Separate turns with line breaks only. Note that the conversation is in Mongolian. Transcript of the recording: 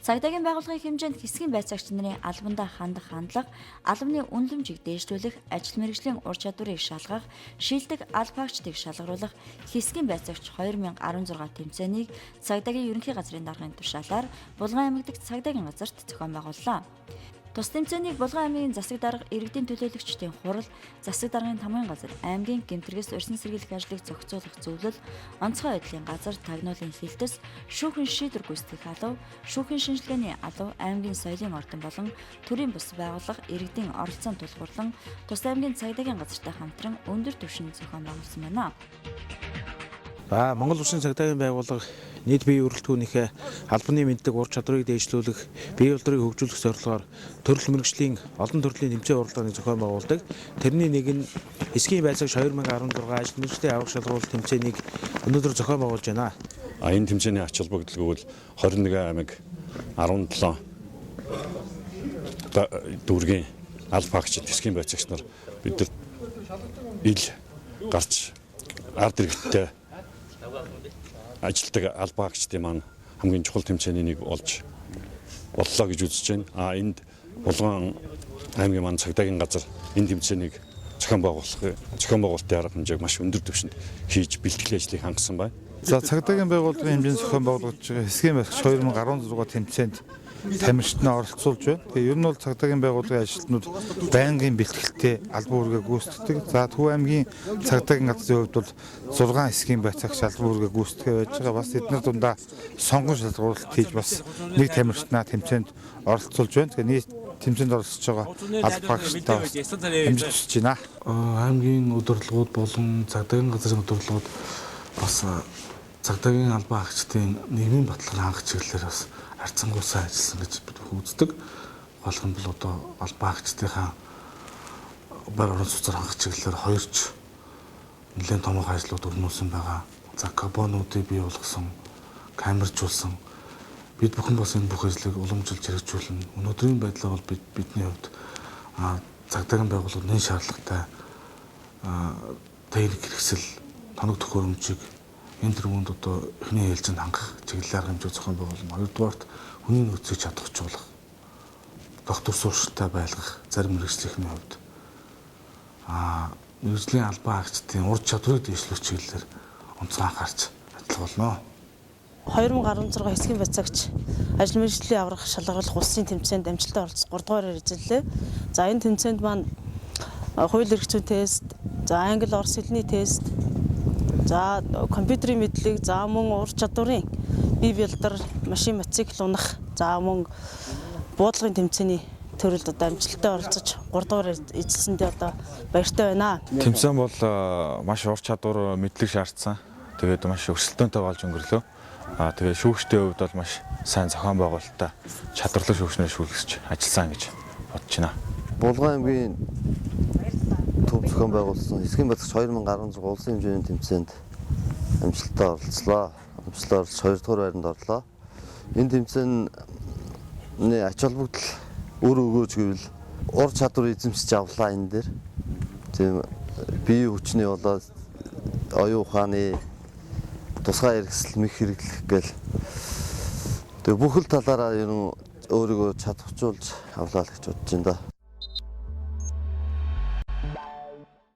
Цагдаагийн байгууллагын хэмжээнд хэсгийн байцаагч нарын албандаа хандах хандлага, албаны үнэлэмжийг дээшлүүлэх, ажил мэргэжлийн ур чадварыг шалгах, шилдэг албаагчдыг шалгаруулах, хэсгийн байцаагч 2016 тэмцээнийг цагдаагийн ерөнхий газрын даргын тушаалаар Булган аймаг дахь цагдаагийн газарт зохион байгууллаа. Тус тэмцээнийг Булган аймгийн засаг дарга иргэдийн төлөөлөгчдийн хурал, засаг даргын тамгын газар, аймгийн гэмтэргэс урьсан сэргийлэх ажлыг зохицуулах зөвлөл, онцгой байдлын газар, тагнуулын хилтэс, шүүхэн шийдвэр гүйцэтгэх алав, шүүхэн шинжилгээний алав, аймгийн соёлын ордон болон төрийн бус байгууллага иргэдийн оролцоон тулгуурлан тус аймгийн цагдаагийн газартай хамтран өндөр түвшинд зохион байгуулсан байна.
Монгол Улсын цагдаагийн байгууллага нийт бие өрөлтгөөнийхөө албаны мэддэг ур чадварыг дээшлүүлэх, бие болдрыг хөгжүүлэх зорилгоор төрөл мэргэжлийн олон төрлийн тэмцээн уралдааныг зохион байгуулдаг. Тэрний нэг нь хэсгийн байцаагч 2016 ажил мэргэжлийн аврах шалгаруулалт тэмцээнийг өнөөдөр зохион байгуулж байна.
Энэ тэмцээний ач холбогдол бол 21 аймаг 17 дүүргийн албаагчид, хэсгийн байцаагч нар бид ил гарч ард иргэдтэй ажилтдаг албаагчдын маань хамгийн чухал тэмцээний нэг болж боллоо гэж үзэж байна. Энд Булган аймгийн маань цагдаагийн газар энэ тэмцээнийг зохион байгуулалтын арга хэмжээг маш өндөр түвшинд хийж бэлтгэлийн ажлыг хангасан байна.
Цагдаагийн байгууллагын хэмжээнд зохион байгуулагдж байгаа хэсгийн байцаагч 2016 тэмцээнд тамирчнаа оролцуулж байна. Тэгээ ер нь бол цагдаагийн байгууллагын ажилтнууд байнгын бэлтгэлтэй албан үүргээ гүйцэтгэдэг. За Төв аймгийн цагдаагийн газрын хувьд бол 6 хэсгийн байцаагч албан үүргээ гүйцэтгэж байж байгаа. Бас эдгээр дундаа сонгон шалгаруулалт хийж бас нэг тамирчнаа тэмцээнд оролцуулж байна. Тэгээ нийт тэмцээнд оролцож байгаа албаагчдаа хэмжиж өсөж байна.
Аймгийн удирдлагууд болон цагдаагийн газрын удирдлагууд бас цагдаагийн албаагчдын нийгмийн баталгааг хангах чиглэлээр бас харьцангуй сайн ажилласан гэж бид үздэг. Гол нь бол одоо албаагчдынхаа байр орон сууцаар хангах чиглэлээр хоёрч нэлээд томоохон ажлууд өрнүүлсэн байгаа. За кабонуудыг бий болгосон, камержуулсан. Бид бүхэн бас энэ бүх ажлыг уламжилж хэрэгжүүлнэ. Өнөөдрийн байдлаар бол бидний хувьд цагдаагийн байгууллага нэн шаардлагатай техник хэрэгсэл, тоног төхөөрөмжийг энэ төрөнд одоо эхний ээлжинд хангах чиглэлээр хэмжээ зохион байгуулна. Хоёрдугаарт хүний нөөцийг чадваржуулах, доктор сууршилтай байлгах зарим мэргэжлийнхний хувьд мэргэжлийн албаагчдын ур чадварыг дээшлэх чиглэлээр онцгой анхаарч ажиллах болно.
2016 хэсгийн байцаагч ажил мэргэжлийн аврах шалгаруулах улсын тэмцээнд амжилттай оролцох 3 дугаараар эзэллээ. За энэ тэмцээнд маань хууль эрх зүйн тест, за англи орос хэлний тест, за компьютерийн мэдлэг, за мөн ур чадварын бие бэлдар, машин мотоцикл унах, за мөн буудлагын тэмцээний төрөлд одоо амжилттай оролцож 3 дугаар эзэлсэндээ одоо баяртай байна.
Тэмцээн бол маш ур чадвар, мэдлэг шаардсан. Тэгээд маш өрсөлдөөнтэй болж өнгөрлөө. Тэгээд шүүгчдийн хувьд бол маш сайн зохион байгуулалттай чадварлаг шүүгчнэр шүүлгэж ажилласан гэж бодож байна.
Булган аймгийн төв зохион байгуулсан хэсгийн байцаагч 2016 улсын хэмжээний тэмцээнд амжилттай оролцлоо. Амжилттай оролцож 2 дугаар байранд орлоо. Энэ тэмцээний ач холбогдол өөр өгөөж гэвэл ур чадвар эзэмшиж авлаа энэ дээр. Тийм бие хүчний болоод оюун ухааны тусгай хэрэгсэл мэх хэрэглэх гээл тэг бүхэл талаараа ер нь өөрийгөө чадваржуулж авлаа л гэж бодож байна да.